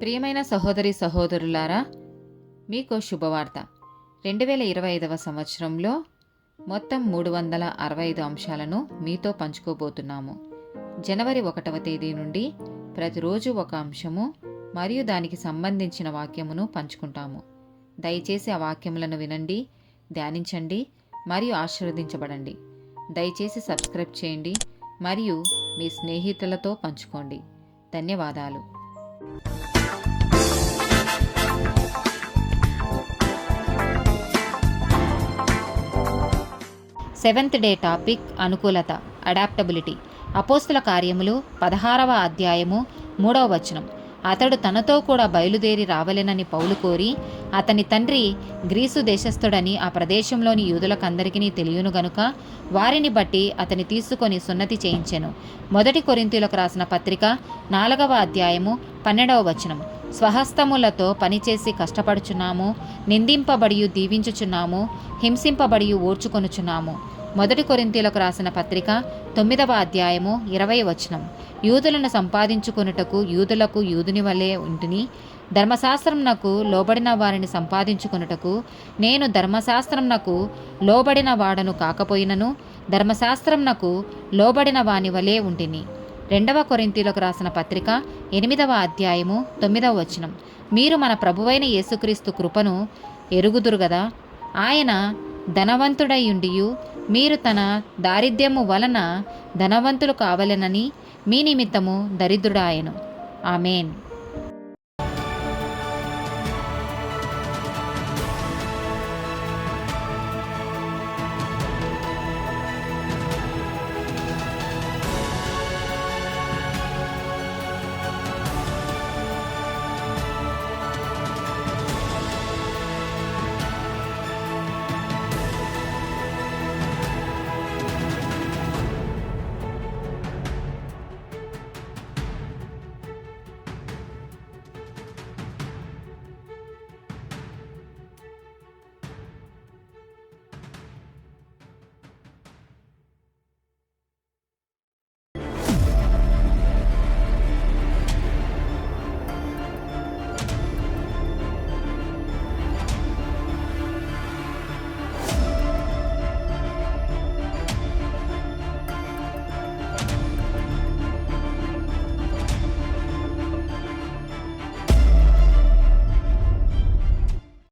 ప్రియమైన సహోదరి సహోదరులారా, మీకు శుభవార్త. 2025 సంవత్సరంలో మొత్తం 365 అంశాలను మీతో పంచుకోబోతున్నాము. జనవరి 1వ తేదీ నుండి ప్రతిరోజు ఒక అంశము మరియు దానికి సంబంధించిన వాక్యమును పంచుకుంటాము. దయచేసి ఆ వాక్యములను వినండి, ధ్యానించండి మరియు ఆశీర్వదించబడండి. దయచేసి సబ్స్క్రైబ్ చేయండి మరియు మీ స్నేహితులతో పంచుకోండి. ధన్యవాదాలు. 7th డే టాపిక్ అనుకూలత, అడాప్టబిలిటీ. అపోస్తుల కార్యములు 16వ అధ్యాయము 3వ వచనం. అతడు తనతో కూడా బయలుదేరి రావలెనని పౌలు కోరి, అతని తండ్రి గ్రీసు దేశస్థుడని ఆ ప్రదేశంలోని యూదులకందరికీ తెలియను గనుక వారిని బట్టి అతని తీసుకొని సున్నతి చేయించెను. 1 కొరింథీయులకు రాసిన పత్రిక 4వ అధ్యాయము 12వ వచనం. స్వహస్తములతో పనిచేసి కష్టపడుచున్నాము, నిందింపబడియు దీవించుచున్నాము, హింసింపబడియు ఓర్చుకొనుచున్నాము. 1 కొరింథీయులకు రాసిన పత్రిక 9వ అధ్యాయము 20వ వచనం. యూదులను సంపాదించుకొనుటకు యూదులకు యూదుని వలె ఉంటిని, ధర్మశాస్త్రంనకు లోబడిన వారిని సంపాదించుకొనుటకు నేను ధర్మశాస్త్రంనకు లోబడిన వాడను కాకపోయినను ధర్మశాస్త్రంనకు లోబడిన వాని వలె ఉంటిని. 2వ కొరింథీయులకు రాసిన పత్రిక 8వ అధ్యాయము 9వ వచనం. మీరు మన ప్రభువైన యేసుక్రీస్తు కృపను ఎరుగుదురు గదా. ఆయన ధనవంతుడయుండియు మీరు తన దారిద్ర్యము వలన ధనవంతులు కావలెనని మీ నిమిత్తము దరిద్రుడాయెను. ఆమేన్.